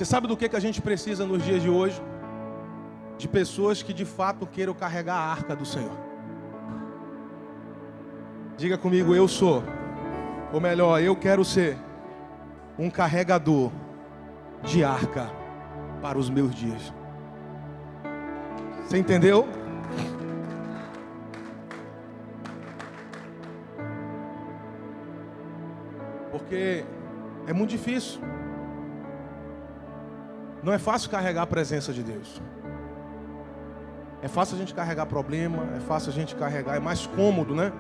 Você sabe do que a gente precisa nos dias de hoje? De pessoas que de fato queiram carregar a arca do Senhor. Diga comigo, eu sou, ou melhor, eu quero ser um carregador de arca para os meus dias. Você entendeu? Porque é muito difícil. Não é fácil carregar a presença de Deus. É fácil a gente carregar problema, é fácil a gente carregar, é mais cômodo, né?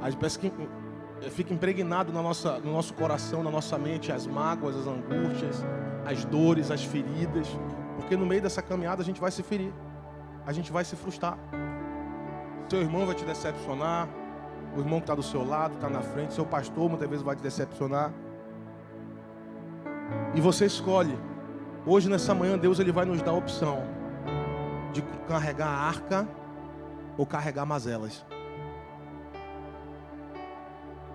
A gente parece que fica impregnado no nosso coração, na nossa mente, as mágoas, as angústias, as dores, as feridas. Porque no meio dessa caminhada a gente vai se ferir, a gente vai se frustrar. Seu irmão vai te decepcionar, o irmão que está do seu lado, está na frente, seu pastor muitas vezes vai te decepcionar. E você escolhe. Hoje, nessa manhã, Deus ele vai nos dar a opção de carregar a arca ou carregar mazelas.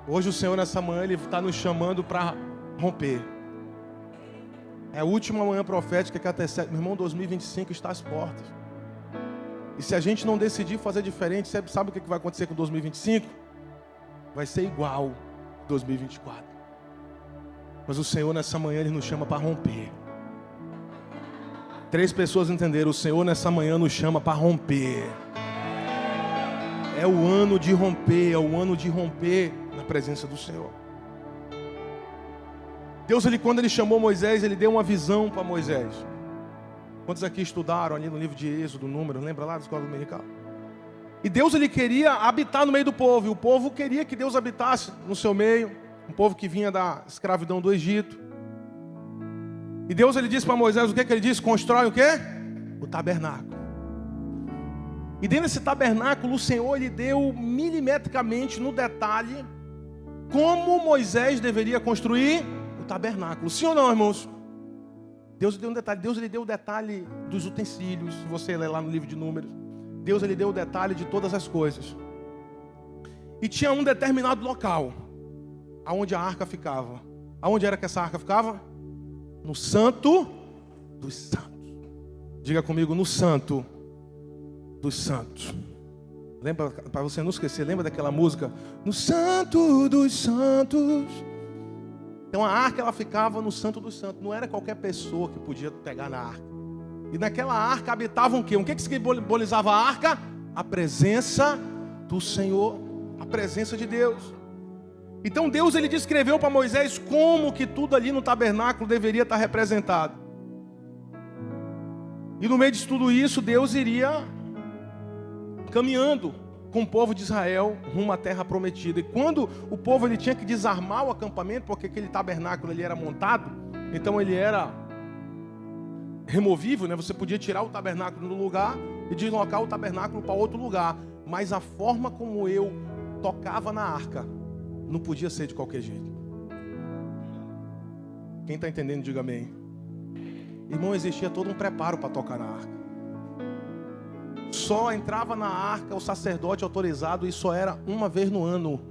Hoje o Senhor, nessa manhã, Ele está nos chamando para romper. É a última manhã profética que antecede. Meu irmão, 2025 está às portas. E se a gente não decidir fazer diferente, sabe o que vai acontecer com 2025? Vai ser igual a 2024. Mas o Senhor, nessa manhã, Ele nos chama para romper. 3 pessoas entenderam. O Senhor, nessa manhã, nos chama para romper. É o ano de romper, é o ano de romper na presença do Senhor. Deus, quando Ele chamou Moisés, Ele deu uma visão para Moisés. Quantos aqui estudaram ali no livro de Êxodo, Números, lembra lá da escola dominical? E Deus, Ele queria habitar no meio do povo, e o povo queria que Deus habitasse no seu meio, um povo que vinha da escravidão do Egito. E Deus, Ele disse para Moisés, o que Ele disse? Constrói o quê? O tabernáculo. E dentro desse tabernáculo, o Senhor, Ele deu milimetricamente, no detalhe, como Moisés deveria construir o tabernáculo. Sim ou não, irmãos? Deus deu um detalhe. Deus Ele deu o detalhe dos utensílios. Se você ler lá no livro de Números, Deus Ele deu o detalhe de todas as coisas. E tinha um determinado local aonde a arca ficava. Aonde era que essa arca ficava? No Santo dos Santos. Diga comigo, no Santo dos Santos. Lembra, para você não esquecer, lembra daquela música? No Santo dos Santos. Então a arca, ela ficava no Santo dos Santos. Não era qualquer pessoa que podia pegar na arca. E naquela arca habitava o quê? O que simbolizava a arca? A presença do Senhor, a presença de Deus. Então Deus, Ele descreveu para Moisés como que tudo ali no tabernáculo deveria estar representado. E no meio de tudo isso, Deus iria caminhando com o povo de Israel rumo à terra prometida. E quando o povo ele tinha que desarmar o acampamento, porque aquele tabernáculo ele era montado, então ele era removível, né? Você podia tirar o tabernáculo do lugar e deslocar o tabernáculo para outro lugar. Mas a forma como eu tocava na arca não podia ser de qualquer jeito. Quem está entendendo, diga amém. Irmão, existia todo um preparo para tocar na arca. Só entrava na arca o sacerdote autorizado, e só era uma vez no ano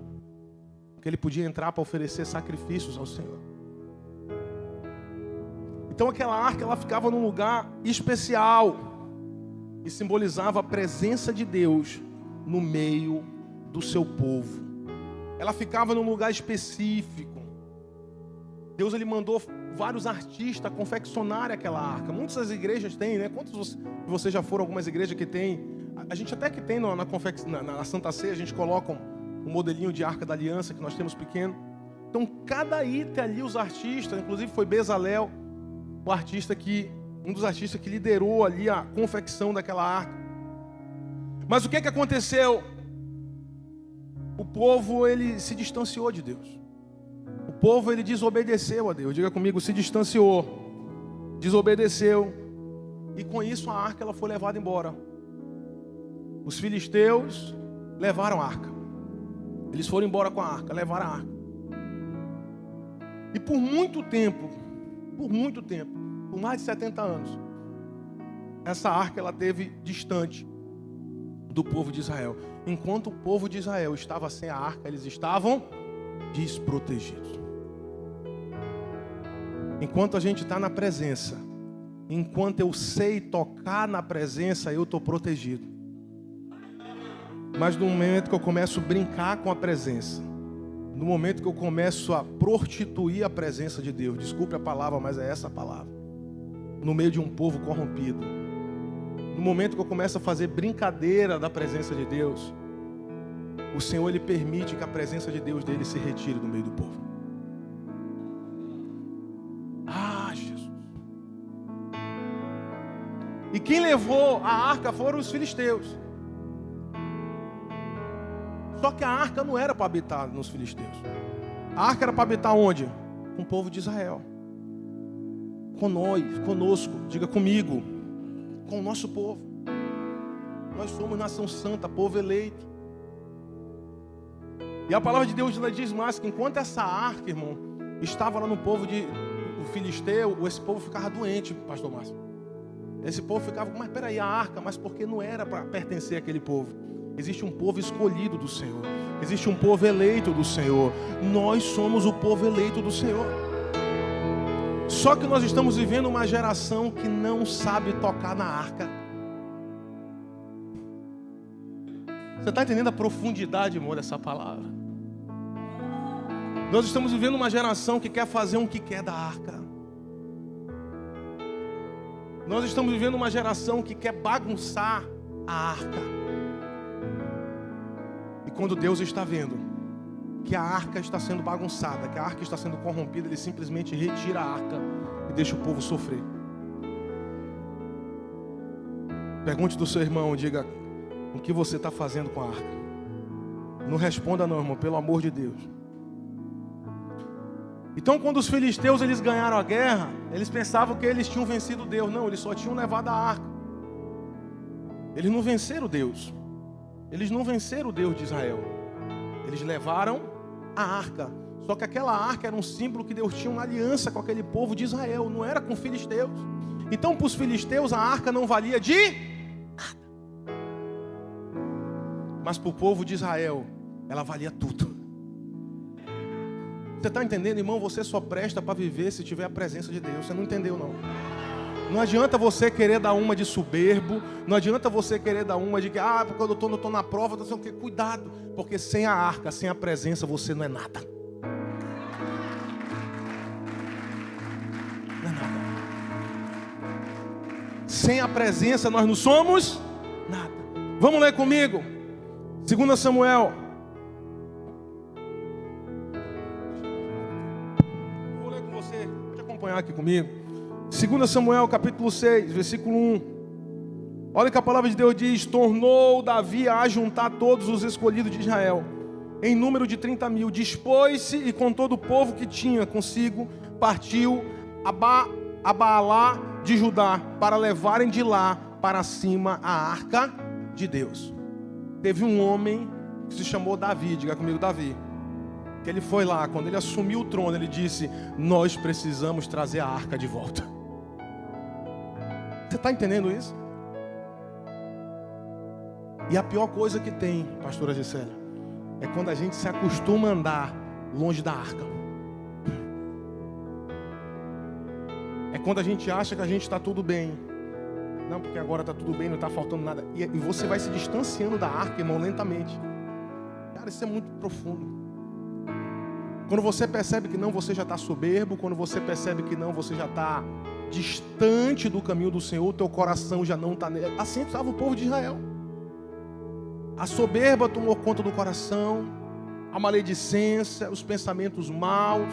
que ele podia entrar para oferecer sacrifícios ao Senhor. Então aquela arca, ela ficava num lugar especial e simbolizava a presença de Deus no meio do seu povo. Ela ficava num lugar específico. Deus ele mandou vários artistas confeccionarem aquela arca. Muitas das igrejas têm, né? Quantos de vocês já foram a algumas igrejas que tem? A gente até que tem na Santa Ceia, a gente coloca um modelinho de Arca da Aliança que nós temos pequeno. Então cada item ali, os artistas, inclusive foi Bezalel, um dos artistas que liderou ali a confecção daquela arca. Mas o que aconteceu? O povo ele se distanciou de Deus. O povo ele desobedeceu a Deus. Diga comigo, se distanciou, desobedeceu. E com isso a arca ela foi levada embora. Os filisteus levaram a arca. Eles foram embora com a arca, levaram a arca. E por muito tempo, por mais de 70 anos, essa arca ela teve distante do povo de Israel. Enquanto o povo de Israel estava sem a arca, eles estavam desprotegidos. Enquanto a gente está na presença, enquanto eu sei tocar na presença, eu estou protegido. Mas no momento que eu começo a brincar com a presença, no momento que eu começo a prostituir a presença de Deus, desculpe a palavra, mas é essa a palavra, no meio de um povo corrompido, no momento que eu começo a fazer brincadeira da presença de Deus, o Senhor, Ele permite que a presença de Deus dele se retire do meio do povo. Ah, Jesus! E quem levou a arca foram os filisteus. Só que a arca não era para habitar nos filisteus. A arca era para habitar onde? Com o povo de Israel. Com nós, conosco, diga comigo, com o nosso povo. Nós somos nação santa, povo eleito. E a palavra de Deus diz mais que enquanto essa arca, irmão, estava lá no povo do filisteu, esse povo ficava doente, pastor Márcio. Esse povo ficava, mas peraí, a arca, mas porque não era para pertencer àquele povo. Existe um povo escolhido do Senhor. Existe um povo eleito do Senhor. Nós somos o povo eleito do Senhor. Só que nós estamos vivendo uma geração que não sabe tocar na arca. Você está entendendo a profundidade, amor, dessa palavra? Nós estamos vivendo uma geração que quer fazer o que quer da arca. Nós estamos vivendo uma geração que quer bagunçar a arca. E quando Deus está vendo que a arca está sendo bagunçada, que a arca está sendo corrompida, Ele simplesmente retira a arca e deixa o povo sofrer. Pergunte do seu irmão, diga, o que você está fazendo com a arca? Não responda não, irmão, pelo amor de Deus. Então quando os filisteus eles ganharam a guerra, eles pensavam que eles tinham vencido Deus. Não, eles só tinham levado a arca. Eles não venceram Deus. Eles não venceram o Deus de Israel. Eles levaram a arca. Só que aquela arca era um símbolo que Deus tinha uma aliança com aquele povo de Israel. Não era com filisteus. Então para os filisteus a arca não valia de nada. Mas para o povo de Israel ela valia tudo. Você está entendendo, irmão? Você só presta para viver se tiver a presença de Deus. Você não entendeu, não. Não adianta você querer dar uma de soberbo. Não adianta você querer dar uma de que, porque eu estou na prova, eu tenho que cuidado. Porque sem a arca, sem a presença, você não é nada. Não é nada. Sem a presença, nós não somos nada. Vamos ler comigo. 2 Samuel. Vou ler com você. Pode acompanhar aqui comigo. 2 Samuel capítulo 6, versículo 1. Olha que a palavra de Deus diz: tornou Davi a juntar todos os escolhidos de Israel, em número de 30.000. Dispôs-se e com todo o povo que tinha consigo, partiu a Baalá de Judá, para levarem de lá para cima a arca de Deus. Teve um homem que se chamou Davi, diga comigo, Davi. Que ele foi lá, quando ele assumiu o trono, ele disse: nós precisamos trazer a arca de volta. Você está entendendo isso? E a pior coisa que tem, pastora Gisele, é quando a gente se acostuma a andar longe da arca. É quando a gente acha que a gente está tudo bem. Não, porque agora está tudo bem, não está faltando nada. E você vai se distanciando da arca, irmão, lentamente. Cara, isso é muito profundo. Quando você percebe que não, você já está soberbo. Quando você percebe que não, você já está distante do caminho do Senhor. O teu coração já não está nele. Assim estava o povo de Israel. A soberba tomou conta do coração. A maledicência, os pensamentos maus.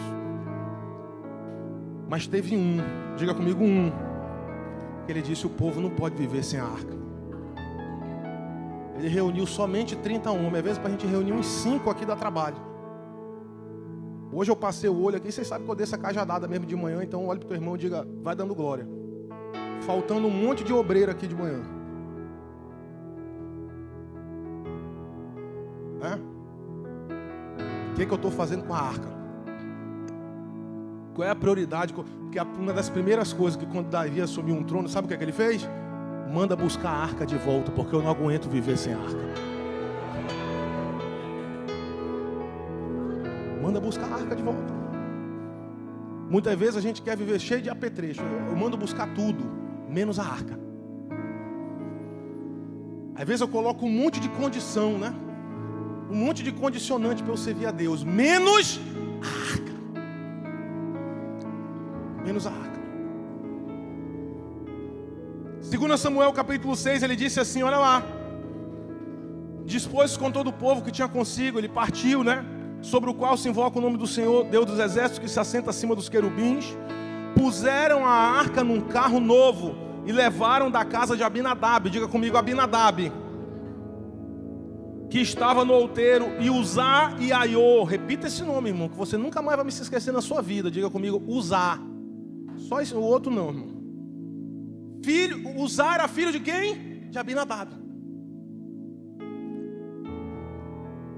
Mas teve um, diga comigo, que ele disse: o povo não pode viver sem a arca. Ele reuniu somente 30 homens. Às vezes para a gente reunir uns 5 aqui dá trabalho. Hoje eu passei o olho aqui, vocês sabem que eu dei essa cajadada mesmo de manhã, então olhe para o teu irmão e diga: vai dando glória. Faltando um monte de obreiro aqui de manhã. O que eu estou fazendo com a arca? Qual é a prioridade? Porque uma das primeiras coisas que quando Davi assumiu um trono, sabe o que é que ele fez? Manda buscar a arca de volta, porque eu não aguento viver sem a arca. Manda buscar a arca de volta. Muitas vezes a gente quer viver cheio de apetrecho. Eu mando buscar tudo, menos a arca. Às vezes eu coloco um monte de condição, né? Um monte de condicionante para eu servir a Deus, menos a arca. Menos a arca. 2 Samuel capítulo 6, ele disse assim, olha lá. Dispôs com todo o povo que tinha consigo, ele partiu, né? Sobre o qual se invoca o nome do Senhor, Deus dos exércitos, que se assenta acima dos querubins. Puseram a arca num carro novo e levaram da casa de Abinadab, diga comigo, Abinadab, que estava no outeiro, e Uzá e Aiô. Repita esse nome, irmão, que você nunca mais vai me se esquecer na sua vida. Diga comigo, Uzá. Só esse, o outro não, irmão. Uzá era filho de quem? De Abinadab.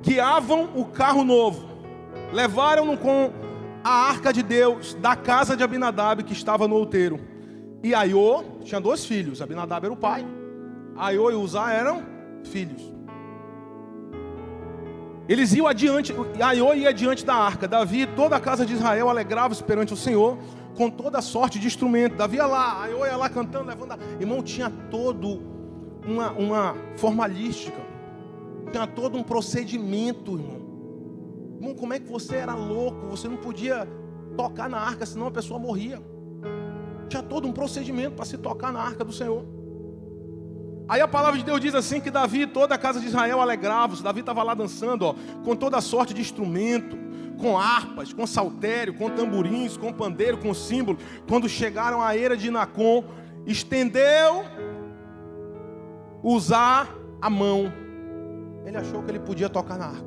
Guiavam o carro novo, levaram-no com a arca de Deus da casa de Abinadab, que estava no outeiro. E Aiô tinha 2 filhos, Abinadab era o pai, Aiô e Uzá eram filhos. Eles iam adiante, Aiô ia adiante da arca. Davi e toda a casa de Israel alegravam-se perante o Senhor com toda sorte de instrumento. Davi ia lá, Aiô ia lá cantando, levando irmão, tinha todo uma formalística. Tinha todo um procedimento, irmão. Irmão, como é que você era louco? Você não podia tocar na arca, senão a pessoa morria. Tinha todo um procedimento para se tocar na arca do Senhor. Aí a palavra de Deus diz assim, que Davi e toda a casa de Israel alegravam-se. Davi estava lá dançando, ó, com toda sorte de instrumento, com harpas, com saltério, com tamborins, com pandeiro, com símbolo. Quando chegaram à eira de Nacon, estendeu Uzá a mão. Ele achou que ele podia tocar na arca.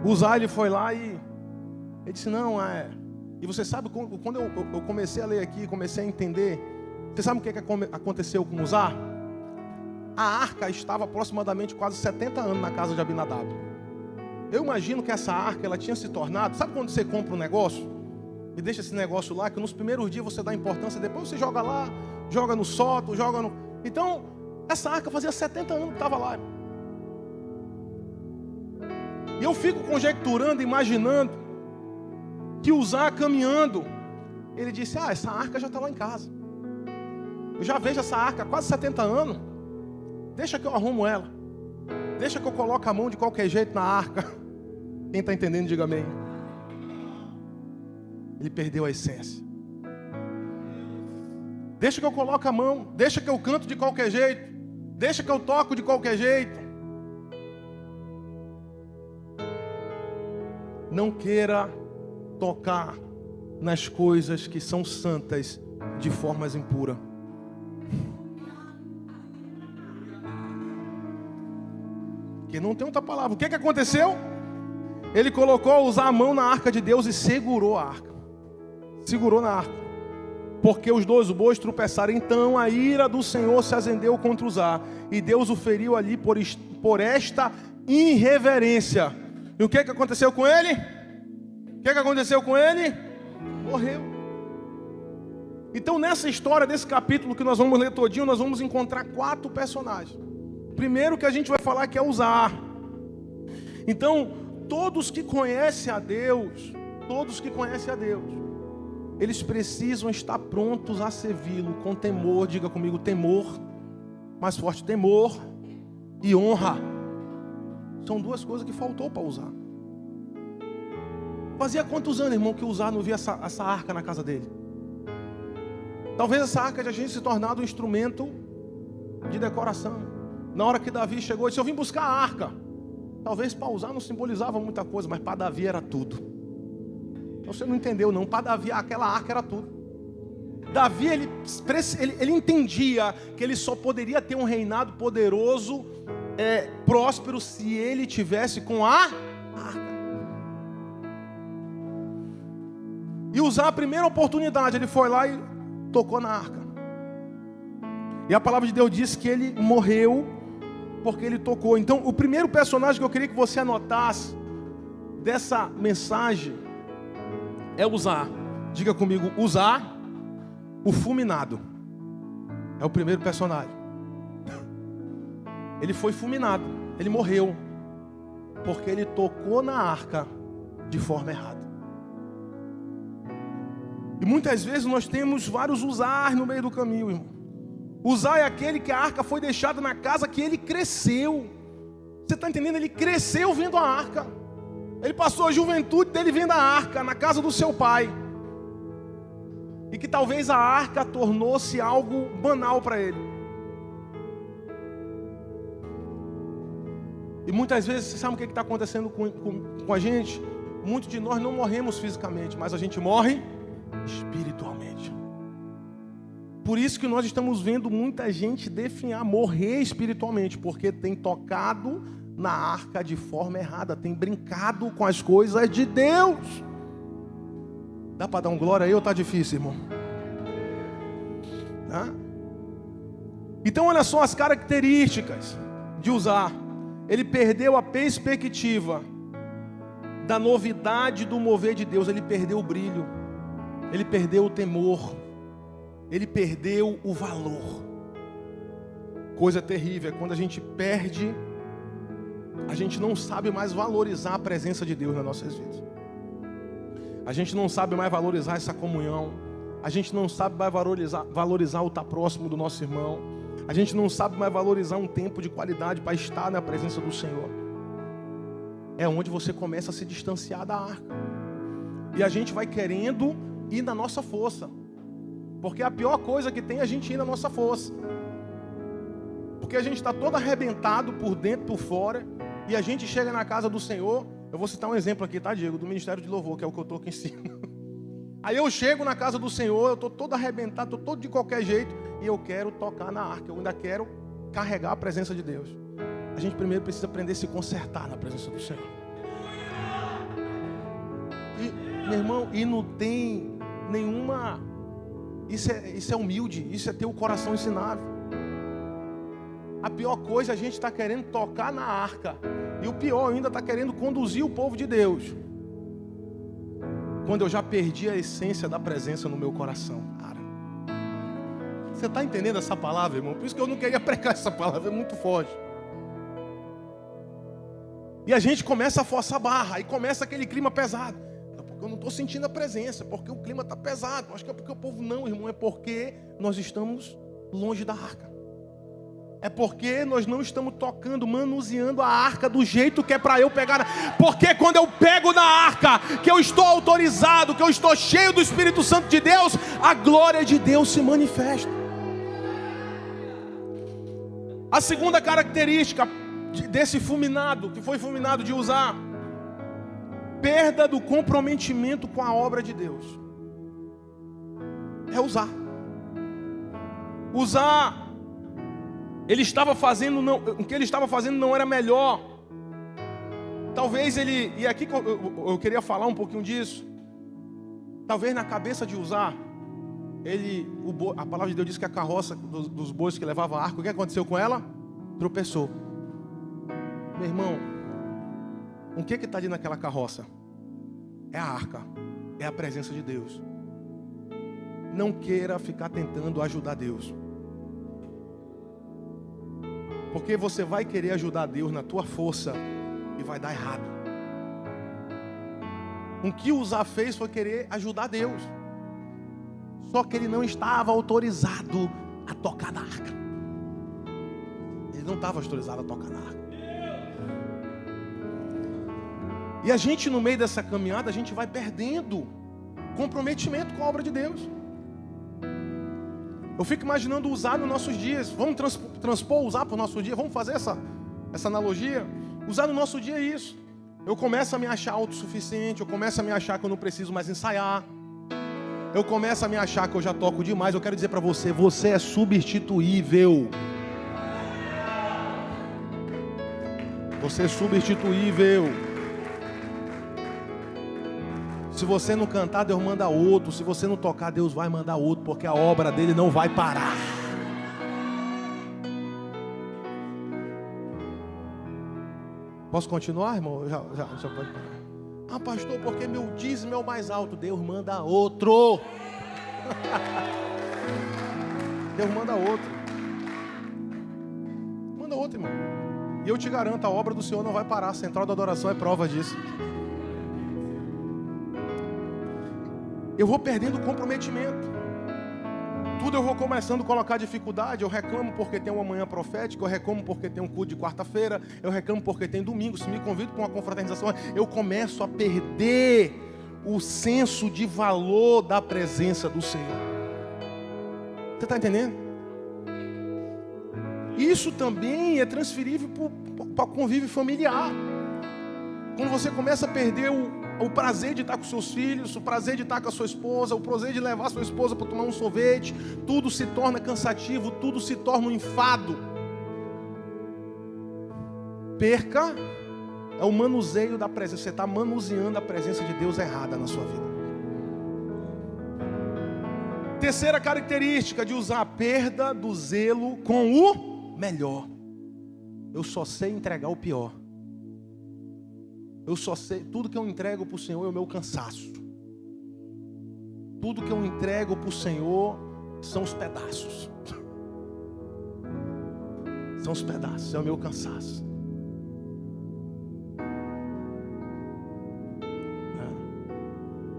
Uzá, ele foi lá e ele disse, não, E você sabe, quando eu comecei a ler aqui, comecei a entender, você sabe o que aconteceu com Uzá? A arca estava aproximadamente quase 70 anos na casa de Abinadab. Eu imagino que essa arca, ela tinha se tornado, sabe quando você compra um negócio e deixa esse negócio lá, que nos primeiros dias você dá importância, depois você joga lá, joga no sótão, joga no... Então, essa arca fazia 70 anos que estava lá. E eu fico conjecturando, imaginando que Uzá caminhando, ele disse, essa arca já está lá em casa. Eu já vejo essa arca há quase 70 anos. Deixa que eu arrumo ela. Deixa que eu coloque a mão de qualquer jeito na arca. Quem está entendendo, diga amém. Ele perdeu a essência. Deixa que eu coloque a mão. Deixa que eu canto de qualquer jeito. Deixa que eu toco de qualquer jeito. Não queira tocar nas coisas que são santas de formas impuras. Que não tem outra palavra. O que aconteceu? Ele colocou usar a mão na arca de Deus e segurou a arca. Segurou na arca. Porque os 2 bois tropeçaram. Então a ira do Senhor se acendeu contra Uzá, e Deus o feriu ali por esta irreverência. E o que aconteceu com ele? O que aconteceu com ele? Morreu. Então nessa história desse capítulo que nós vamos ler todinho, nós vamos encontrar 4 personagens. Primeiro que a gente vai falar que é Uzá. Então, todos que conhecem a Deus, eles precisam estar prontos a servi-lo com temor. Diga comigo, temor. Mais forte, temor e honra. São 2 coisas que faltou para Uzá. Fazia quantos anos, irmão, que Uzá não via essa arca na casa dele? Talvez essa arca já tinha se tornado um instrumento de decoração. Na hora que Davi chegou, ele disse, eu vim buscar a arca. Talvez para Uzá não simbolizava muita coisa, mas para Davi era tudo. Então você não entendeu não, para Davi aquela arca era tudo. Davi, ele entendia que ele só poderia ter um reinado poderoso, próspero, se ele tivesse com a arca. E Uzá, a primeira oportunidade, ele foi lá e tocou na arca. E a palavra de Deus diz que ele morreu porque ele tocou. Então, o primeiro personagem que eu queria que você anotasse dessa mensagem é Uzá. Diga comigo, Uzá, o fulminado. É o primeiro personagem. Ele foi fulminado, ele morreu porque ele tocou na arca de forma errada. E muitas vezes nós temos vários Uzar no meio do caminho, irmão. Uzar é aquele que a arca foi deixada na casa que ele cresceu. Você está entendendo? Ele cresceu vendo a arca. Ele passou a juventude dele vendo a arca na casa do seu pai. E que talvez a arca tornou-se algo banal para ele. E muitas vezes, você sabe o que está acontecendo com a gente? Muitos de nós não morremos fisicamente, mas a gente morre espiritualmente. Por isso que nós estamos vendo muita gente definhar, morrer espiritualmente, porque tem tocado na arca de forma errada, tem brincado com as coisas de Deus. Dá para dar um glória aí ou tá difícil, irmão? Tá? Então olha só as características de Uzar. Ele perdeu a perspectiva da novidade do mover de Deus. Ele perdeu o brilho. Ele perdeu o temor. Ele perdeu o valor. Coisa terrível é quando a gente perde, a gente não sabe mais valorizar a presença de Deus nas nossas vidas. A gente não sabe mais valorizar essa comunhão. A gente não sabe mais valorizar o estar próximo do nosso irmão. A gente não sabe mais valorizar um tempo de qualidade para estar na presença do Senhor. É onde você começa a se distanciar da arca. E a gente vai querendo ir na nossa força. Porque a pior coisa que tem é a gente ir na nossa força. Porque a gente está todo arrebentado por dentro, por fora. E a gente chega na casa do Senhor. Eu vou citar um exemplo aqui, tá, Diego? Do Ministério de Louvor, que é o que eu estou aqui em cima. Aí eu chego na casa do Senhor, eu estou todo arrebentado, estou todo de qualquer jeito. E eu quero tocar na arca, eu ainda quero carregar a presença de Deus. A gente primeiro precisa aprender a se consertar na presença do Senhor. E, meu irmão, e não tem nenhuma... Isso é humilde, isso é ter o coração ensinável. A pior coisa é a gente estar querendo tocar na arca. E o pior ainda está querendo conduzir o povo de Deus. Quando eu já perdi a essência da presença no meu coração, cara. Você está entendendo essa palavra, irmão? Por isso que eu não queria pregar essa palavra, é muito forte. E a gente começa a forçar a barra, aí começa aquele clima pesado. Porque eu não estou sentindo a presença, porque o clima está pesado. Acho que é porque o povo não, irmão, é porque nós estamos longe da arca. É porque nós não estamos tocando, manuseando a arca do jeito que é para eu pegar. Porque quando eu pego na arca, que eu estou autorizado, que eu estou cheio do Espírito Santo de Deus, a glória de Deus se manifesta. A segunda característica desse fulminado, que foi fulminado de Uzar, perda do comprometimento com a obra de Deus. É Uzar. Uzar, ele estava fazendo, o que ele estava fazendo não era melhor. Talvez ele, e aqui eu queria falar um pouquinho disso. Talvez na cabeça de Uzar, a palavra de Deus diz que a carroça dos bois que levava a arca, o que aconteceu com ela? Tropeçou. Meu irmão, o que está ali naquela carroça? É a arca, é a presença de Deus. Não queira ficar tentando ajudar Deus. Porque você vai querer ajudar Deus na tua força e vai dar errado. O que Uzar fez foi querer ajudar Deus. Só que ele não estava autorizado a tocar na arca. Ele não estava autorizado a tocar na arca. E a gente, no meio dessa caminhada, a gente vai perdendo comprometimento com a obra de Deus. Eu fico imaginando Uzar nos nossos dias. Vamos transpor Uzar para o nosso dia? Vamos fazer essa analogia? Uzar no nosso dia é isso. Eu começo a me achar autossuficiente. Eu começo a me achar que eu não preciso mais ensaiar. Eu começo a me achar que eu já toco demais. Eu quero dizer para você, você é substituível. Você é substituível. Se você não cantar, Deus manda outro. Se você não tocar, Deus vai mandar outro. Porque a obra dele não vai parar. Posso continuar, irmão? Já pode parar. Ah, pastor, porque meu dízimo é o mais alto. Deus manda outro. Deus manda outro. Manda outro, irmão. E eu te garanto, a obra do Senhor não vai parar. A central da adoração é prova disso. eu vou perdendo o comprometimento. Tudo eu vou começando a colocar dificuldade. Eu reclamo porque tem uma manhã profética, eu reclamo porque tem um culto de quarta-feira, eu reclamo porque tem domingo. Se me convido para uma confraternização, eu começo a perder o senso de valor da presença do Senhor. Você está entendendo? Isso também é transferível para o convívio familiar. Quando você começa a perder o prazer de estar com seus filhos, o prazer de estar com a sua esposa, o prazer de levar a sua esposa para tomar um sorvete, tudo se torna cansativo, tudo se torna um enfado. Perca é o manuseio da presença. Você está manuseando a presença de Deus errada na sua vida. Terceira característica de usar a perda do zelo com o melhor. Eu só sei entregar o pior. Eu só sei, tudo que eu entrego para o Senhor é o meu cansaço. Tudo que eu entrego para o Senhor são os pedaços. São os pedaços, é o meu cansaço.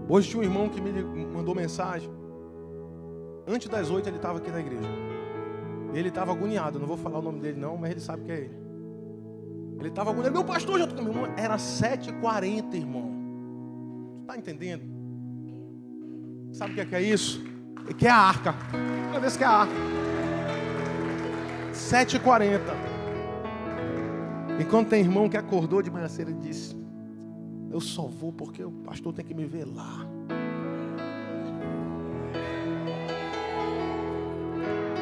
Hoje tinha um irmão que me mandou mensagem. Antes das 8 ele estava aqui na igreja. Ele estava agoniado, não vou falar o nome dele não, mas ele sabe que é ele. Ele estava agoniado. Meu pastor, já estou com meu irmão. Era 7h40, irmão. Você está entendendo? Sabe o que é isso? É que é a arca. Uma vez que é a arca. 7h40. Enquanto tem irmão que acordou de manhã cedo e disse: eu só vou porque o pastor tem que me ver lá.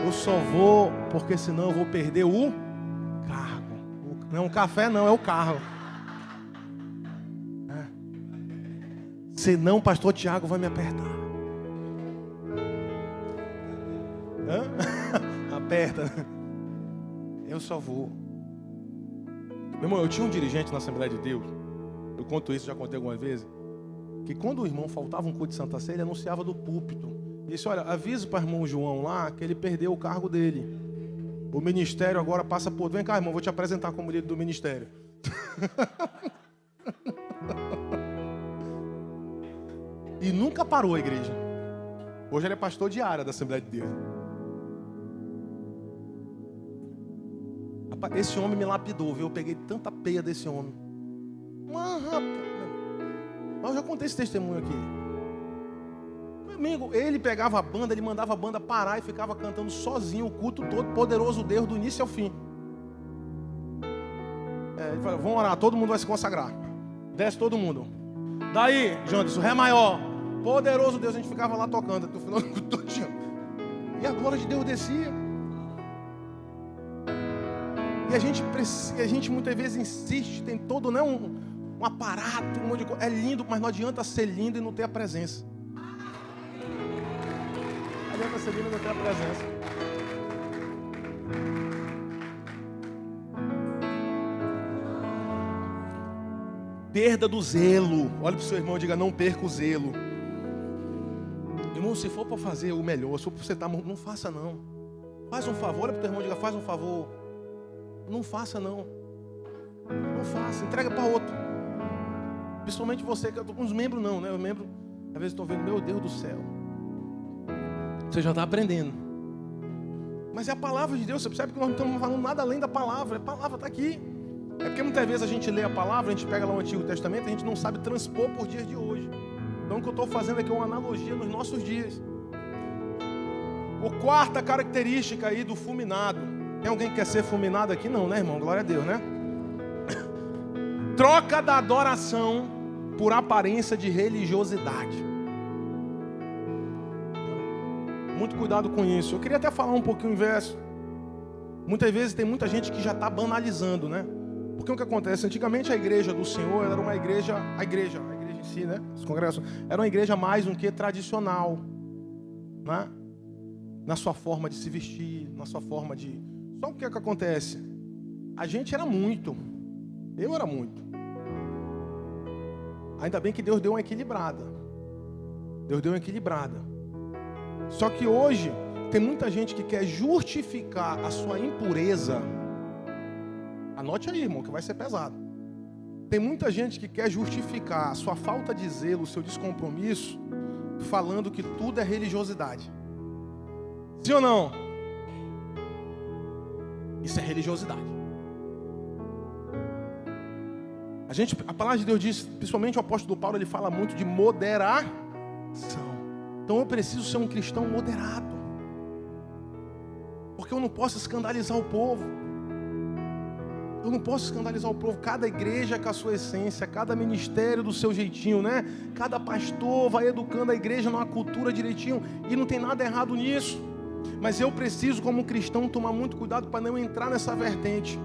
Eu só vou porque senão eu vou perder o cargo. Não, o café não, é o carro. Senão o pastor Tiago vai me apertar. Aperta. Eu só vou. Meu irmão, eu tinha um dirigente na Assembleia de Deus. Eu conto isso, já contei algumas vezes. Que quando o irmão faltava um culto de Santa Ceia, ele anunciava do púlpito. Ele disse: olha, avisa para o irmão João lá que ele perdeu o cargo dele. O ministério agora passa por... Vem cá, irmão, vou te apresentar como líder do ministério. E nunca parou a igreja. Hoje ele é pastor de área da Assembleia de Deus. Esse homem me lapidou, viu? Eu peguei tanta peia desse homem. Mas, rapaz, eu já contei esse testemunho aqui. Meu amigo, ele pegava a banda, ele mandava a banda parar e ficava cantando sozinho o culto todo, poderoso Deus, do início ao fim. Ele falou: vamos orar, todo mundo vai se consagrar. Desce todo mundo. Daí, Janderson, Ré maior, poderoso Deus, a gente ficava lá tocando no final do culto todinho. E a glória de Deus descia. E a gente muitas vezes insiste, tem todo, né, um aparato, um monte de coisa. É lindo, mas não adianta ser lindo e não ter a presença. Não adianta ser lindo e não ter a presença. Perda do zelo. Olha para o seu irmão e diga: não perca o zelo. Irmão, se for para fazer o melhor, se for para você estar, não faça não. Faz um favor, olha para o teu irmão e diga: faz um favor. Não faça não. Não faça, entrega para outro. Principalmente você, que eu estou com os membros não, né? Os membros, às vezes estou vendo, meu Deus do céu. Você já está aprendendo. Mas é a palavra de Deus, você percebe que nós não estamos falando nada além da palavra. A palavra está aqui. É porque muitas vezes a gente lê a palavra, a gente pega lá o Antigo Testamento, a gente não sabe transpor por dias de hoje. Então o que eu estou fazendo aqui é uma analogia nos nossos dias. A quarta característica aí do fulminado. Tem alguém que quer ser fulminado aqui? Não, né, irmão? Glória a Deus, né? Troca da adoração por aparência de religiosidade. Muito cuidado com isso. Eu queria até falar um pouquinho o inverso. Muitas vezes tem muita gente que já está banalizando, né? Porque o que acontece? Antigamente a igreja do Senhor era uma igreja, a igreja em si, né? As congregações, era uma igreja mais do que tradicional, né? Na sua forma de se vestir, na sua forma de... Só o que é que acontece? A gente era muito. Eu era muito. Ainda bem que Deus deu uma equilibrada. Deus deu uma equilibrada. Só que hoje tem muita gente que quer justificar a sua impureza. Anote aí, irmão, que vai ser pesado. Tem muita gente que quer justificar a sua falta de zelo, o seu descompromisso, falando que tudo é religiosidade. Sim ou não? Isso é religiosidade. A palavra de Deus diz, principalmente o apóstolo Paulo, ele fala muito de moderação. Então eu preciso ser um cristão moderado. Porque eu não posso escandalizar o povo. Eu não posso escandalizar o povo. Cada igreja com a sua essência, cada ministério do seu jeitinho, né? Cada pastor vai educando a igreja numa cultura direitinho. E não tem nada errado nisso. Mas eu preciso, como cristão, tomar muito cuidado para não entrar nessa vertente.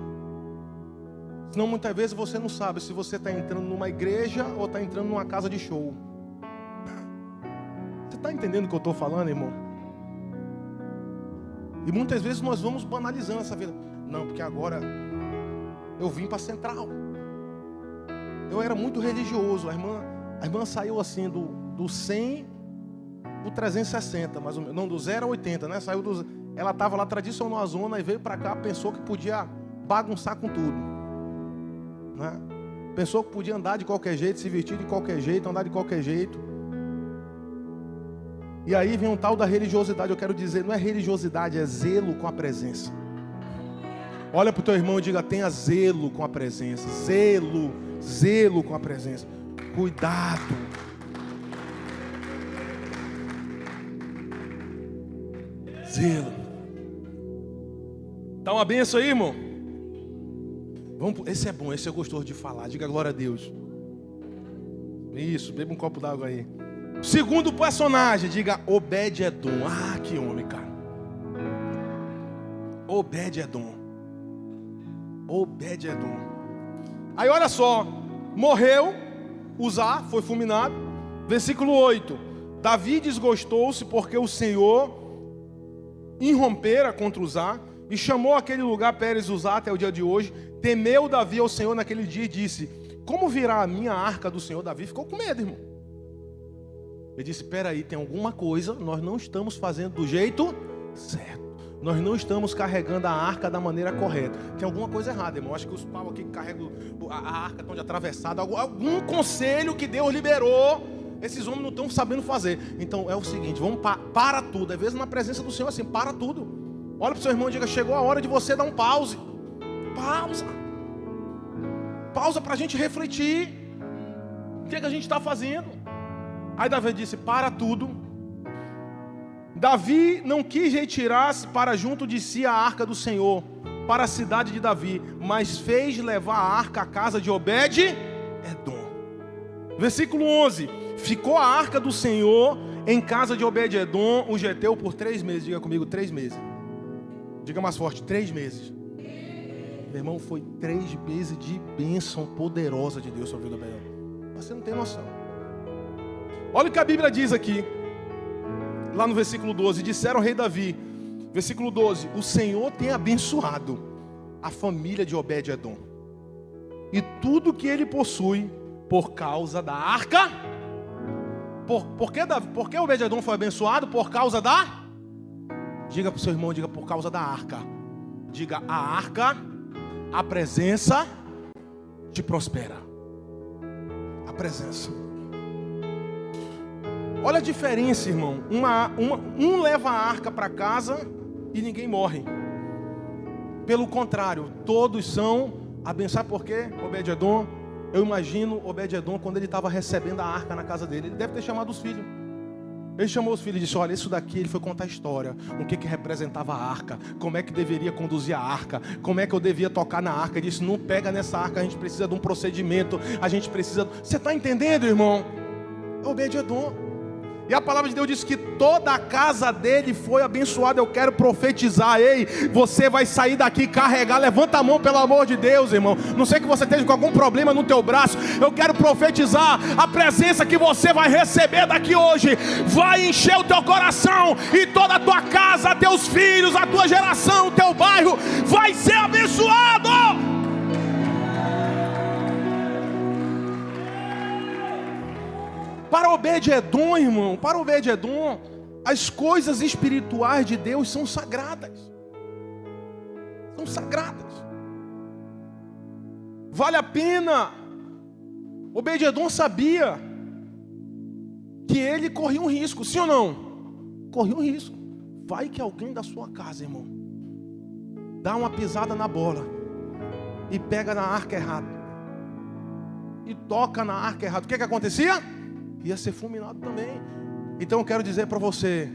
Senão muitas vezes você não sabe se você está entrando numa igreja ou está entrando numa casa de show. Você está entendendo o que eu estou falando, irmão? E muitas vezes nós vamos banalizando essa vida. Não, porque agora eu vim para a central. Eu era muito religioso. A irmã saiu assim do 100 para o 360, mais ou menos. Não, do 0 a 80, né? Ela estava lá tradicional na zona e veio para cá, pensou que podia bagunçar com tudo. Né? Pensou que podia andar de qualquer jeito, se vestir de qualquer jeito, andar de qualquer jeito. E aí vem um tal da religiosidade. Eu quero dizer, não é religiosidade, é zelo com a presença. Olha para o teu irmão e diga, tenha zelo com a presença. Zelo com a presença. Cuidado. Zelo. Dá uma benção aí, irmão. Esse é bom, esse é gostoso de falar. Diga glória a Deus. Isso, beba um copo d'água aí. Segundo personagem, diga Obed-Edom. Ah, que homem, cara. Obed-Edom. Aí olha só. Morreu Uzá, foi fulminado. Versículo 8. Davi desgostou-se porque o Senhor irrompera contra Uzá e chamou aquele lugar Pérez Uzá até o dia de hoje. Temeu Davi ao Senhor naquele dia e disse, como virá a minha arca do Senhor? Davi ficou com medo, irmão. Ele disse, espera aí, tem alguma coisa, nós não estamos fazendo do jeito certo. Nós não estamos carregando a arca da maneira correta. Tem alguma coisa errada, irmão. Acho que os pau aqui que carregam a arca estão de atravessado. Algum conselho que Deus liberou, esses homens não estão sabendo fazer. Então é o seguinte, vamos para tudo. Às vezes na presença do Senhor assim, para tudo. Olha para o seu irmão e diga, chegou a hora de você dar um pause. Pausa para a gente refletir. O que a gente está fazendo? Aí Davi disse, para tudo. Davi não quis retirar-se para junto de si a arca do Senhor, para a cidade de Davi, mas fez levar a arca à casa de Obed-Edom. Versículo 11. Ficou a arca do Senhor em casa de Obed-Edom, o geteu, por 3 meses. Diga comigo, 3 meses. Diga mais forte, 3 meses. Meu irmão, foi 3 meses de bênção poderosa de Deus sobre a vida dela. Você não tem noção. Olha o que a Bíblia diz aqui. Lá no versículo 12. Disseram ao rei Davi. Versículo 12. O Senhor tem abençoado a família de Obed-Edom e tudo que ele possui por causa da arca. Por que Obed-Edom foi abençoado? Por causa da... Diga para o seu irmão, diga por causa da arca. Diga a arca, a presença te prospera. A presença. Olha a diferença, irmão. Um leva a arca para casa e ninguém morre. Pelo contrário, todos são abençoados. Por quê? Obed-Edom, eu imagino Obed-Edom quando ele estava recebendo a arca na casa dele. Ele deve ter chamado os filhos. Ele chamou os filhos e disse, olha, isso daqui, ele foi contar a história, o que representava a arca, como é que deveria conduzir a arca, como é que eu devia tocar na arca. Ele disse, não pega nessa arca, a gente precisa de um procedimento, a gente precisa... Você está entendendo, irmão? É Obed-Edom. E a palavra de Deus diz que toda a casa dele foi abençoada. Eu quero profetizar. Ei, você vai sair daqui carregar. Levanta a mão pelo amor de Deus, irmão. Não sei que você esteja com algum problema no teu braço. Eu quero profetizar. A presença que você vai receber daqui hoje vai encher o teu coração. E toda a tua casa, teus filhos, a tua geração, o teu bairro vai ser abençoado. Para Obed-Edom, irmão, para Obed-Edom, as coisas espirituais de Deus são sagradas. São sagradas. Vale a pena. Obed-Edom sabia que ele corria um risco, sim ou não? Corria um risco. Vai que alguém da sua casa, irmão, dá uma pisada na bola e pega na arca errada e toca na arca errada. O que acontecia? Ia ser fulminado também. Então eu quero dizer para você,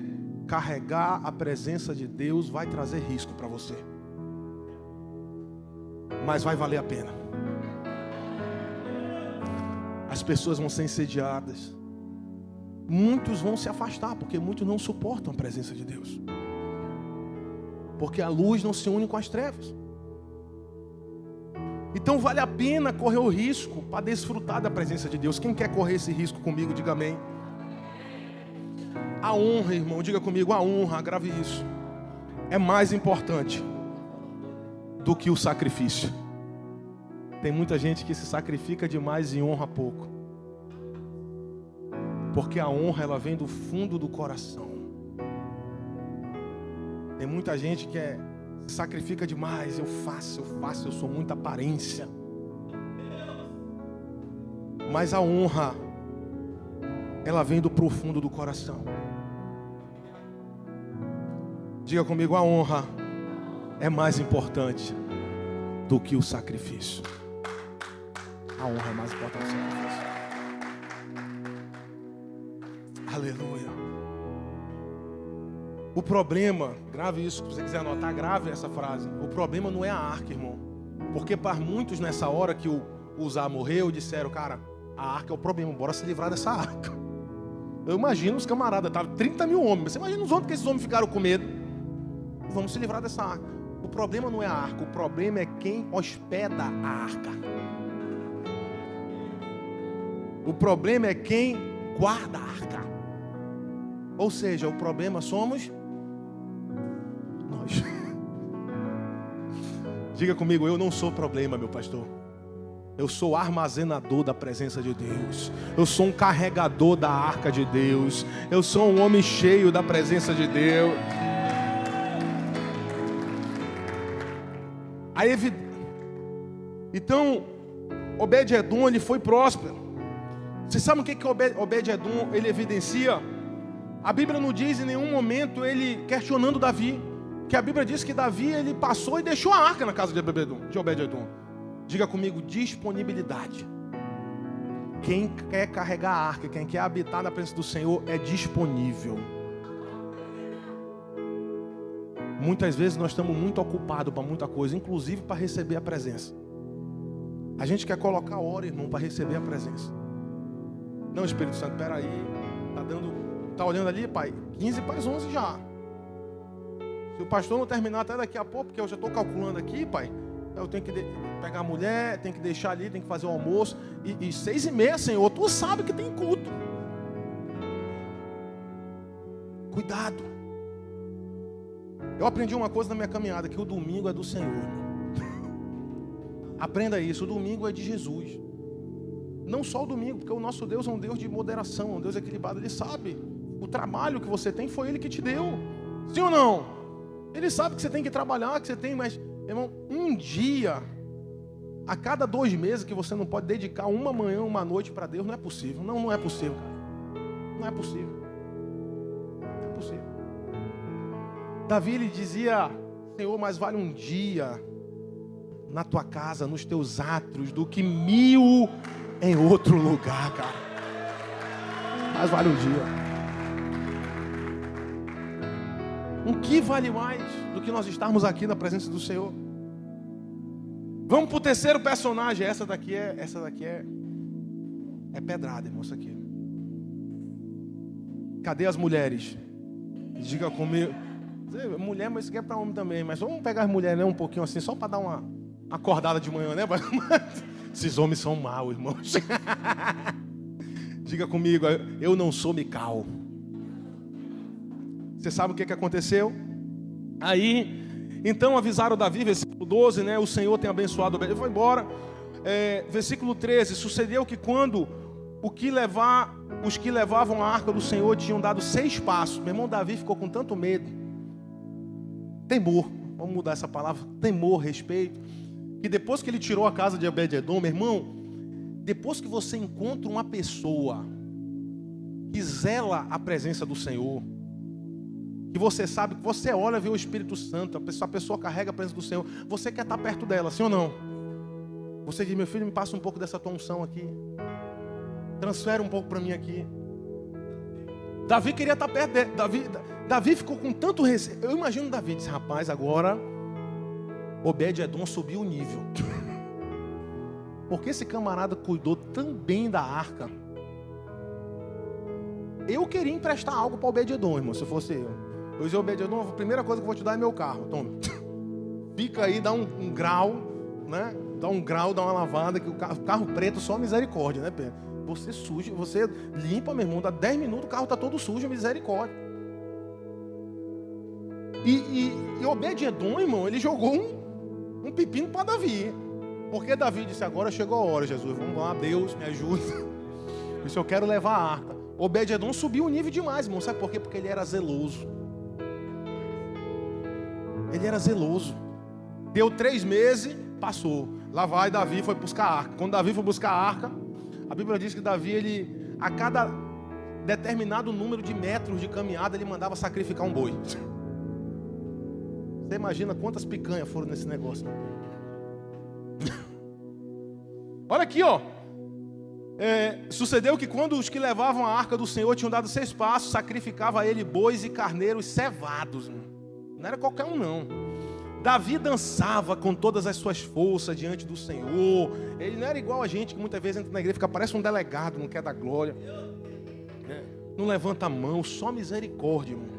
carregar a presença de Deus vai trazer risco para você, mas vai valer a pena. As pessoas vão ser incendiadas, muitos vão se afastar, porque muitos não suportam a presença de Deus, porque a luz não se une com as trevas. Então vale a pena correr o risco para desfrutar da presença de Deus. Quem quer correr esse risco comigo, diga amém. A honra, irmão, diga comigo, a honra, grave isso, é mais importante do que o sacrifício. Tem muita gente que se sacrifica demais e honra pouco, porque a honra, ela vem do fundo do coração. Tem muita gente que se sacrifica demais. Eu faço, eu sou muita aparência. Mas a honra, ela vem do profundo do coração. Diga comigo, a honra é mais importante do que o sacrifício. A honra é mais importante do que o sacrifício. Aleluia. O problema, grave isso, se você quiser anotar, grave essa frase. O problema não é a arca, irmão. Porque para muitos nessa hora que o Uzá morreu, disseram, cara, a arca é o problema, bora se livrar dessa arca. Eu imagino os camaradas, estavam 30 mil homens. Você imagina os outros que esses homens ficaram com medo. Vamos se livrar dessa arca. O problema não é a arca, o problema é quem hospeda a arca. O problema é quem guarda a arca. Ou seja, o problema somos nós. Diga comigo, eu não sou problema, meu pastor. Eu sou armazenador da presença de Deus. Eu sou um carregador da arca de Deus. Eu sou um homem cheio da presença de Deus. Então, Obed-Edom, ele foi próspero. Você sabe o que Obed-Edom ele evidencia? A Bíblia não diz em nenhum momento ele questionando Davi, que a Bíblia diz que Davi ele passou e deixou a arca na casa de Obed-Edom. Diga comigo, disponibilidade. Quem quer carregar a arca, quem quer habitar na presença do Senhor é disponível. Muitas vezes nós estamos muito ocupados para muita coisa, inclusive para receber a presença. A gente quer colocar hora, irmão, para receber a presença. Não, Espírito Santo, peraí, tá olhando ali, pai, 15 para as 11 já. Se o pastor não terminar até daqui a pouco, porque eu já estou calculando aqui, pai, eu tenho que pegar a mulher, tenho que deixar ali, tenho que fazer o almoço, e 6h30, Senhor, tu sabe que tem culto. Cuidado. Eu aprendi uma coisa na minha caminhada, que o domingo é do Senhor. Aprenda isso, o domingo é de Jesus. Não só o domingo, porque o nosso Deus é um Deus de moderação, um Deus equilibrado. Ele sabe, o trabalho que você tem foi Ele que te deu. Sim ou não? Ele sabe que você tem que trabalhar, que você tem, mas, irmão, um dia, a cada 2 meses que você não pode dedicar uma manhã, uma noite para Deus, não é possível. Não é possível, cara. Não é possível. Não é possível. Davi, ele dizia, Senhor, mais vale um dia na tua casa, nos teus átrios, do que 1000 em outro lugar, cara. Mais vale um dia. O que vale mais do que nós estarmos aqui na presença do Senhor? Vamos para o terceiro personagem. Essa daqui é pedrada, irmão, isso aqui. Cadê as mulheres? Diga comigo. Mulher, mas isso aqui é para homem também. Mas vamos pegar as mulheres, né, um pouquinho assim, só para dar uma acordada de manhã, né? Esses homens são maus, irmãos. Diga comigo, eu não sou Mical. Você sabe o que aconteceu? Aí, então avisaram Davi, versículo 12, né? O Senhor tem abençoado, ele foi embora. Versículo 13, sucedeu que quando os que levavam a arca do Senhor tinham dado 6 passos, meu irmão Davi ficou com tanto medo, temor, vamos mudar essa palavra, temor, respeito, que depois que ele tirou a casa de Obed-Edom, meu irmão, depois que você encontra uma pessoa que zela a presença do Senhor, que você sabe, que você olha e vê o Espírito Santo, a pessoa carrega a presença do Senhor, você quer estar perto dela, sim ou não? Você diz, meu filho, me passa um pouco dessa tua unção aqui, transfere um pouco para mim aqui. Davi queria estar perto dele. Davi ficou com tanto receio. Eu imagino Davi disse, rapaz, agora Obed-Edom subiu o nível. Porque esse camarada cuidou tão bem da arca. Eu queria emprestar algo para Obed-Edom, irmão, se fosse eu. Eu disse, Obed-Edom, a primeira coisa que eu vou te dar é meu carro. Toma. Fica aí, dá um grau, né? Dá um grau, dá uma lavada, que o carro preto só misericórdia, né, Pedro? Você suja, você limpa, meu irmão, dá 10 minutos, o carro está todo sujo, misericórdia. E Obed-Edom, irmão, ele jogou um pepino para Davi. Porque Davi disse, agora chegou a hora, Jesus, vamos lá, Deus, me ajuda. Isso eu quero levar a arca. Obed-Edom subiu o nível demais, irmão. Sabe por quê? Porque ele era zeloso. Ele era zeloso. Deu 3 meses, passou. Lá vai Davi, foi buscar a arca. Quando Davi foi buscar a arca, a Bíblia diz que Davi, ele, a cada determinado número de metros de caminhada, ele mandava sacrificar um boi. Você imagina quantas picanhas foram nesse negócio? Olha aqui, ó. Sucedeu que quando os que levavam a arca do Senhor tinham dado 6 passos, sacrificava a ele bois e carneiros cevados. Não era qualquer um, não. Davi dançava com todas as suas forças diante do Senhor. Ele não era igual a gente que muitas vezes entra na igreja e fica, parece um delegado, não quer dar glória, não levanta a mão. Só misericórdia, irmão.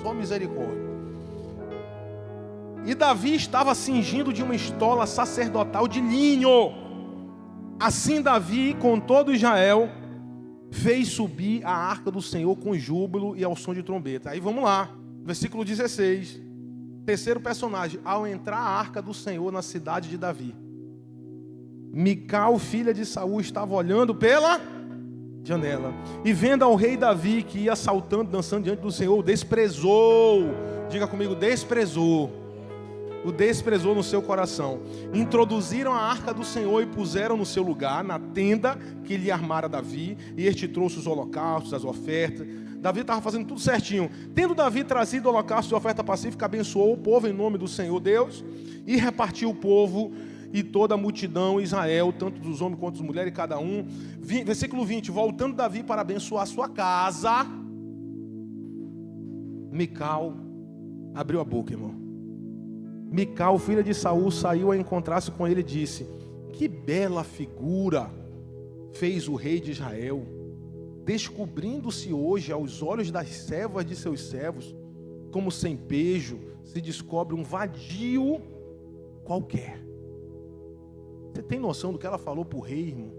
Só misericórdia. E Davi estava cingindo de uma estola sacerdotal de linho. Assim Davi, com todo Israel, fez subir a arca do Senhor com júbilo e ao som de trombeta. Aí vamos lá, versículo 16. Terceiro personagem. Ao entrar a arca do Senhor na cidade de Davi, Mical, filha de Saul, estava olhando pela janela. E vendo ao rei Davi, que ia saltando, dançando diante do Senhor, o desprezou. Diga comigo, desprezou. O desprezou no seu coração. Introduziram a arca do Senhor e puseram no seu lugar, na tenda que lhe armara Davi. E este trouxe os holocaustos, as ofertas. Davi estava fazendo tudo certinho. Tendo Davi trazido o holocausto de oferta pacífica, abençoou o povo em nome do Senhor Deus. E repartiu o povo e toda a multidão, Israel, tanto dos homens quanto das mulheres, cada um. Versículo 20. Voltando Davi para abençoar a sua casa, Mical abriu a boca, irmão. Mical, filha de Saul, saiu a encontrar-se com ele e disse: que bela figura fez o rei de Israel, descobrindo-se hoje aos olhos das servas de seus servos, como sem pejo se descobre um vadio qualquer. Você tem noção do que ela falou para o rei, irmão?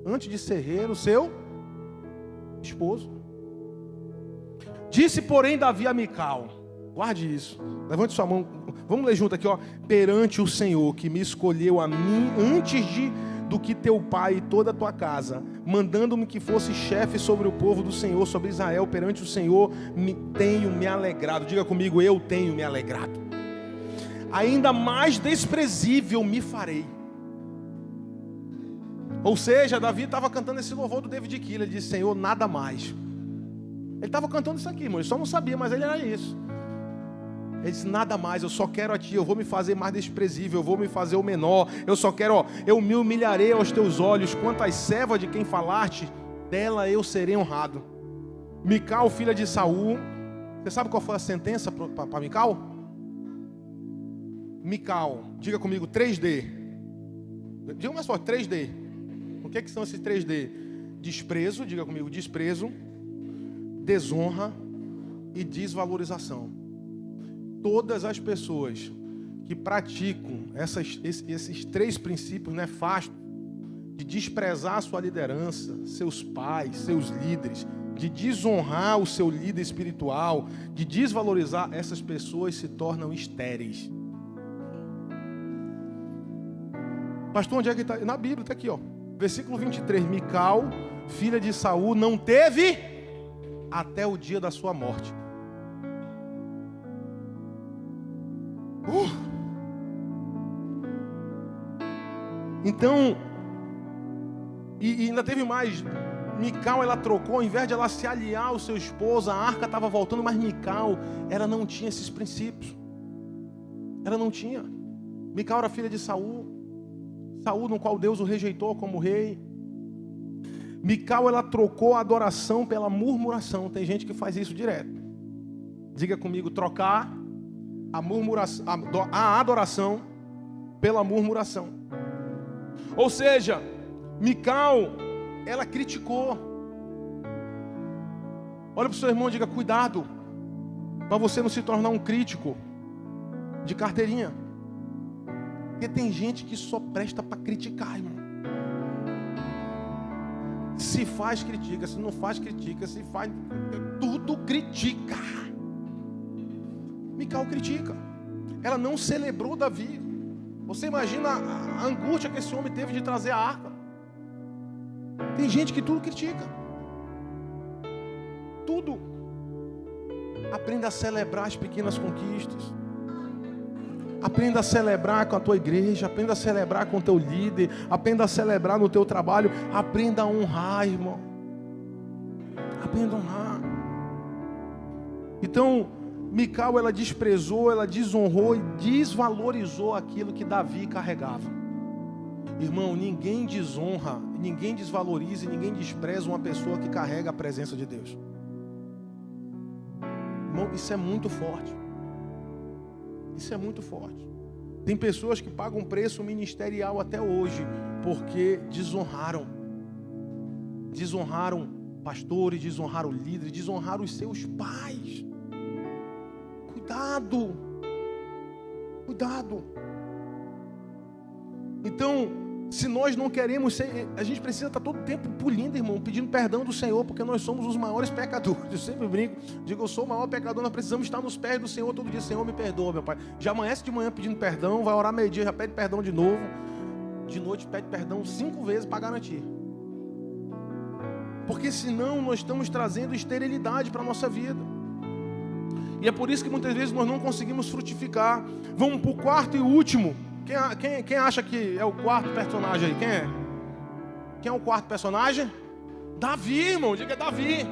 Antes de ser rei, o seu esposo. Disse, porém, Davi a Mical, guarde isso, levante sua mão, vamos ler junto aqui, ó. Perante o Senhor, que me escolheu a mim antes do que teu pai e toda a tua casa, mandando-me que fosse chefe sobre o povo do Senhor, sobre Israel, perante o Senhor, tenho me alegrado. Diga comigo, eu tenho me alegrado. Ainda mais desprezível me farei. Ou seja, Davi estava cantando esse louvor do David Keeler. Ele disse, Senhor, nada mais. Ele estava cantando isso aqui, irmão. Ele só não sabia, mas ele era isso. Ele disse, nada mais, eu só quero a ti. Eu vou me fazer mais desprezível, eu vou me fazer o menor. Eu só quero, eu me humilharei aos teus olhos. Quanto às servas de quem falaste, dela eu serei honrado. Mical, filha de Saul. Você sabe qual foi a sentença para Mical? Mical, diga comigo, 3D. Diga mais forte, 3D. O que são esses 3D? Desprezo, diga comigo, desprezo, desonra e desvalorização. Todas as pessoas que praticam esses 3 princípios nefastos, de desprezar a sua liderança, seus pais, seus líderes, de desonrar o seu líder espiritual, de desvalorizar, essas pessoas se tornam estéreis. Pastor, onde é que está? Na Bíblia, está aqui, ó. Versículo 23. Mical, filha de Saul, não teve até o dia da sua morte. Então, e ainda teve mais. Mical, ela trocou, ao invés de ela se aliar ao seu esposo, a arca estava voltando, mas Mical, ela não tinha esses princípios. Ela não tinha. Mical era filha de Saul, no qual Deus o rejeitou como rei. Mical, ela trocou a adoração pela murmuração. Tem gente que faz isso direto. Diga comigo, trocar a adoração pela murmuração. Ou seja, Mical, ela criticou. Olha para o seu irmão e diga, cuidado, para você não se tornar um crítico de carteirinha. Porque tem gente que só presta para criticar, irmão. Se faz, critica. Se não faz, critica. Se faz, tudo critica. Mical critica. Ela não celebrou Davi. Você imagina a angústia que esse homem teve de trazer a arca. Tem gente que tudo critica. Tudo. Aprenda a celebrar as pequenas conquistas. Aprenda a celebrar com a tua igreja. Aprenda a celebrar com o teu líder. Aprenda a celebrar no teu trabalho. Aprenda a honrar, irmão. Aprenda a honrar. Então, Mical, ela desprezou, ela desonrou e desvalorizou aquilo que Davi carregava. Irmão, ninguém desonra, ninguém desvaloriza e ninguém despreza uma pessoa que carrega a presença de Deus. Irmão, isso é muito forte. Isso é muito forte. Tem pessoas que pagam preço ministerial até hoje porque desonraram pastores, desonraram líderes, desonraram os seus pais. Cuidado. Então, se nós não queremos ser, a gente precisa estar todo tempo pulindo, irmão, pedindo perdão do Senhor, porque nós somos os maiores pecadores. Eu sempre brinco, digo, eu sou o maior pecador, nós precisamos estar nos pés do Senhor todo dia. Senhor, me perdoa, meu Pai. Já amanhece de manhã pedindo perdão, vai orar meio-dia, já pede perdão de novo. De noite pede perdão 5 vezes para garantir. Porque senão nós estamos trazendo esterilidade para a nossa vida. E é por isso que muitas vezes nós não conseguimos frutificar. Vamos para o quarto e último. Quem acha que é o quarto personagem aí? Quem é? Quem é o quarto personagem? Davi, irmão. Diga Davi.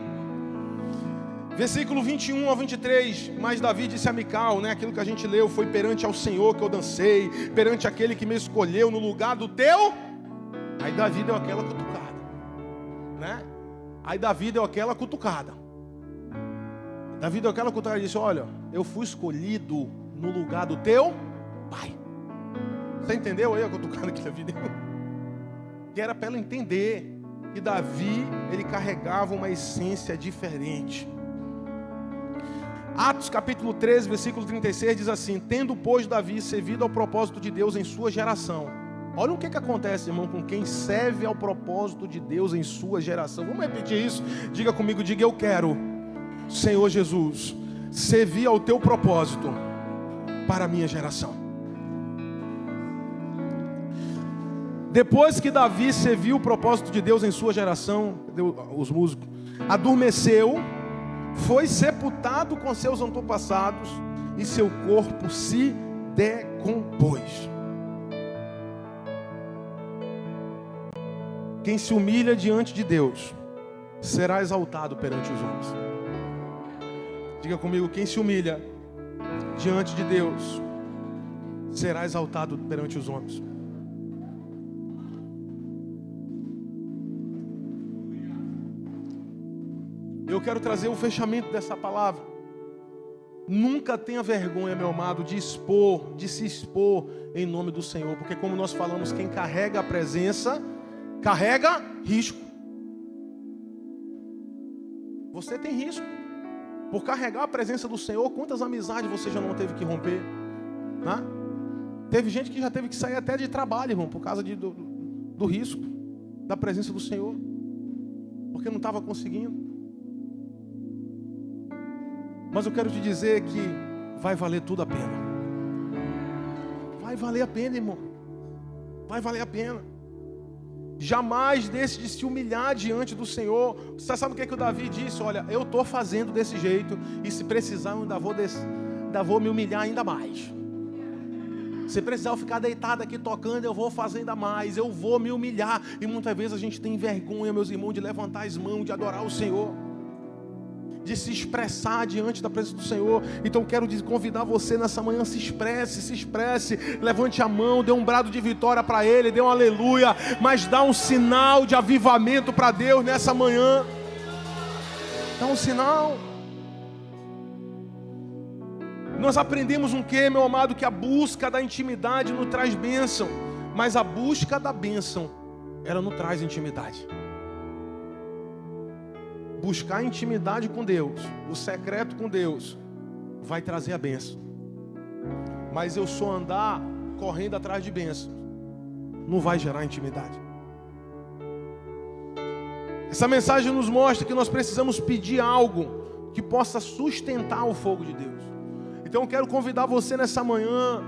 Versículo 21 ao 23. Mas Davi disse a Mical, né? Aquilo que a gente leu. Foi perante ao Senhor que eu dancei. Perante aquele que me escolheu no lugar do teu. Aí Davi deu aquela cutucada, né? Davi deu aquela cutucada e disse, olha, eu fui escolhido no lugar do teu pai. Você entendeu aí a cutucada que Davi deu? Que era para ela entender que Davi, ele carregava uma essência diferente. Atos capítulo 13, versículo 36 diz assim, tendo pois Davi servido ao propósito de Deus em sua geração. Olha o que acontece, irmão, com quem serve ao propósito de Deus em sua geração. Vamos repetir isso? Diga comigo, diga eu quero, Senhor Jesus, servir ao teu propósito para a minha geração. Depois que Davi serviu o propósito de Deus em sua geração, os músicos, adormeceu, foi sepultado com seus antepassados e seu corpo se decompôs. Quem se humilha diante de Deus será exaltado perante os homens. Diga comigo, quem se humilha diante de Deus será exaltado perante os homens. Eu quero trazer o fechamento dessa palavra. Nunca tenha vergonha, meu amado, de se expor em nome do Senhor, porque como nós falamos, quem carrega a presença carrega risco. Você tem risco por carregar a presença do Senhor. Quantas amizades você já não teve que romper, né? Teve gente que já teve que sair até de trabalho, irmão, por causa do risco da presença do Senhor, porque não estava conseguindo. Mas eu quero te dizer que vai valer tudo a pena. Vai valer a pena, irmão. Vai valer a pena. Jamais deixe de se humilhar diante do Senhor. Você sabe o que o Davi disse? Olha, eu estou fazendo desse jeito, e se precisar eu ainda vou me humilhar ainda mais. Se precisar eu ficar deitado aqui tocando, eu vou fazer ainda mais, eu vou me humilhar. E muitas vezes a gente tem vergonha, meus irmãos, de levantar as mãos, de adorar o Senhor, de se expressar diante da presença do Senhor. Então quero convidar você nessa manhã, se expresse, levante a mão, dê um brado de vitória para Ele, dê um aleluia, mas dá um sinal de avivamento para Deus nessa manhã. Dá um sinal. Nós aprendemos um quê, meu amado? Que a busca da intimidade nos traz bênção, mas a busca da bênção, ela não traz intimidade. Buscar intimidade com Deus, o secreto com Deus, vai trazer a bênção. Mas eu só andar correndo atrás de bênção, não vai gerar intimidade. Essa mensagem nos mostra que nós precisamos pedir algo que possa sustentar o fogo de Deus. Então eu quero convidar você nessa manhã,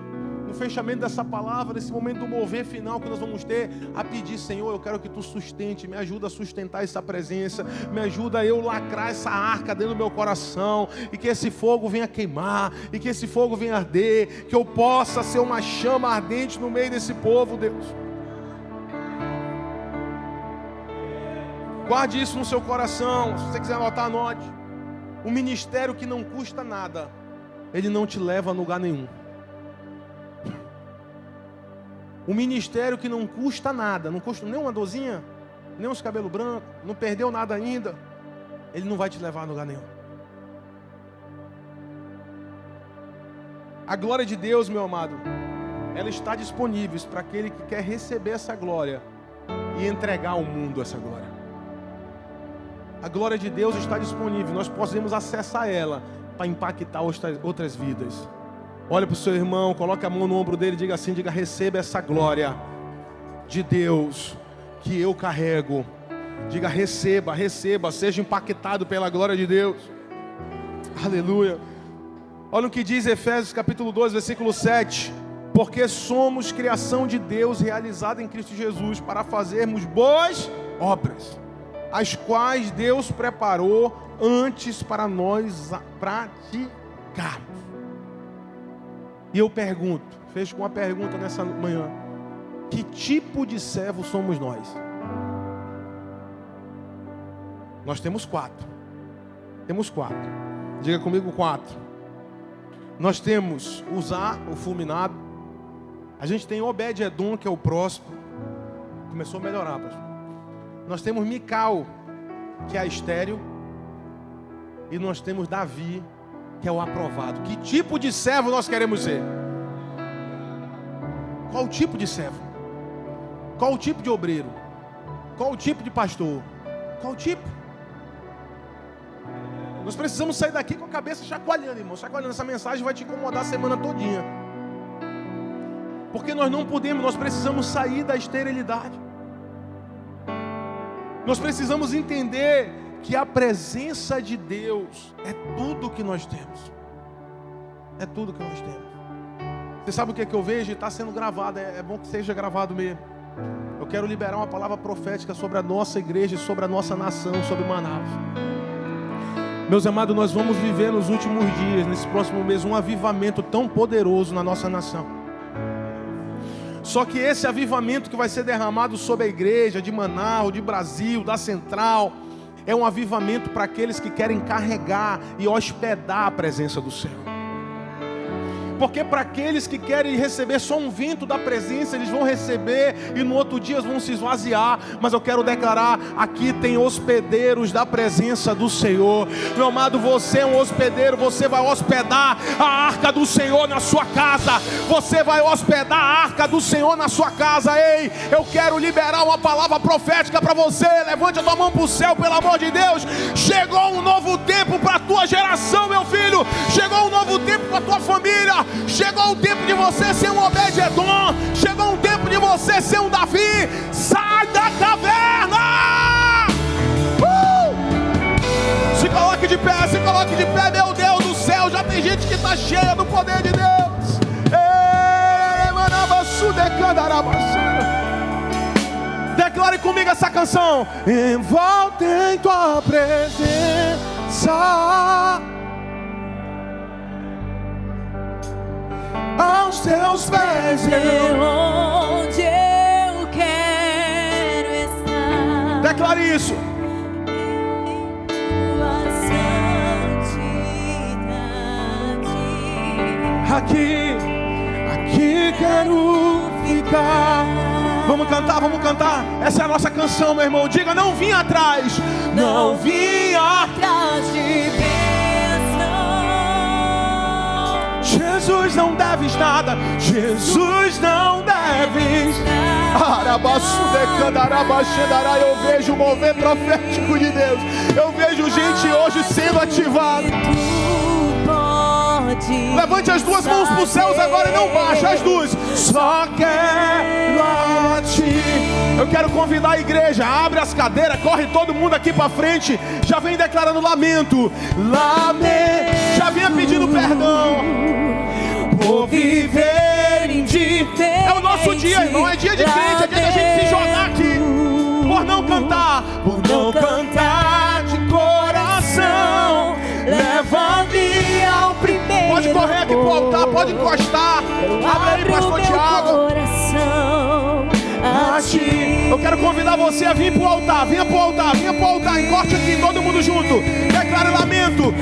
no fechamento dessa palavra, nesse momento do mover final que nós vamos ter, a pedir: Senhor, eu quero que Tu sustente, me ajuda a sustentar essa presença, me ajuda a eu lacrar essa arca dentro do meu coração, e que esse fogo venha queimar, e que esse fogo venha arder, que eu possa ser uma chama ardente no meio desse povo, Deus. Guarde isso no seu coração. Se você quiser anotar, anote. Um ministério que não custa nada, ele não te leva a lugar nenhum. Um ministério que não custa nada, não custa nem uma dorzinha, nem uns cabelos brancos, não perdeu nada ainda, ele não vai te levar a lugar nenhum. A glória de Deus, meu amado, ela está disponível para aquele que quer receber essa glória e entregar ao mundo essa glória. A glória de Deus está disponível, nós podemos acessar ela para impactar outras vidas. Olha para o seu irmão, coloque a mão no ombro dele e diga assim, diga: receba essa glória de Deus que eu carrego. Diga: receba, receba, seja impactado pela glória de Deus. Aleluia. Olha o que diz Efésios capítulo 2, versículo 7. Porque somos criação de Deus realizada em Cristo Jesus para fazermos boas obras, as quais Deus preparou antes para nós praticarmos. E eu pergunto, fecho com uma pergunta nessa manhã: que tipo de servo somos nós? Nós temos 4. Temos 4. Diga comigo: 4. Nós temos Uzá, o fulminado. A gente tem Obed-Edom, que é o próximo. Começou a melhorar, pastor. Nós temos Mical, que é a estéril. E nós temos Davi, que é o aprovado. Que tipo de servo nós queremos ser? Qual o tipo de servo? Qual o tipo de obreiro? Qual o tipo de pastor? Qual o tipo? Nós precisamos sair daqui com a cabeça chacoalhando, irmão. Chacoalhando. Essa mensagem vai te incomodar a semana todinha. Porque nós não podemos, nós precisamos sair da esterilidade. Nós precisamos entender que a presença de Deus é tudo que nós temos. É tudo que nós temos. Você sabe o que é que eu vejo? Está sendo gravado, é bom que seja gravado mesmo. Eu quero liberar uma palavra profética sobre a nossa igreja, sobre a nossa nação, sobre Manaus. Meus amados, nós vamos viver nos últimos dias, nesse próximo mês, um avivamento tão poderoso na nossa nação. Só que esse avivamento que vai ser derramado sobre a igreja de Manaus, de Brasil, da Central, é um avivamento para aqueles que querem carregar e hospedar a presença do Senhor. Porque para aqueles que querem receber só um vento da presença, eles vão receber e no outro dia vão se esvaziar. Mas eu quero declarar, aqui tem hospedeiros da presença do Senhor. Meu amado, você é um hospedeiro, você vai hospedar a arca do Senhor na sua casa. Você vai hospedar a arca do Senhor na sua casa. Ei, eu quero liberar uma palavra profética para você. Levante a tua mão para o céu, pelo amor de Deus. Chegou um novo tempo para a tua geração, meu filho. Chegou um novo tempo para a tua família. Chegou o tempo de você ser um Obed-Edom. Chegou o tempo de você ser um Davi. Sai da caverna! Se coloque de pé, se coloque de pé. Meu Deus do céu, já tem gente que está cheia do poder de Deus. Declare comigo essa canção. Envolta em tua presença, aos aos teus pés. Onde eu quero estar. Declare isso. Aqui quero ficar. Vamos cantar. Essa é a nossa canção, meu irmão. Diga, não vim atrás. Não vim atrás de bênção. Jesus não deves nada. Jesus não deves nada. Eu vejo o mover profético de Deus. Eu vejo gente hoje sendo ativada. Levante as duas mãos para os céus agora e não baixe as duas. Só quero a ti. Eu quero convidar a igreja. Abre as cadeiras, corre todo mundo aqui para frente. Já vem declarando lamento. Já vinha pedindo perdão por viver indiferente. É o nosso dia, irmão. É dia de crente. É dia da gente se jogar aqui. Por não cantar de coração. Leva-me ao primeiro. Pode correr aqui pro altar, pode encostar. Abre aí, pastor Tiago. Eu quero convidar você a vir pro altar. Venha pro altar, encoste aqui, todo mundo junto. Declara lamento.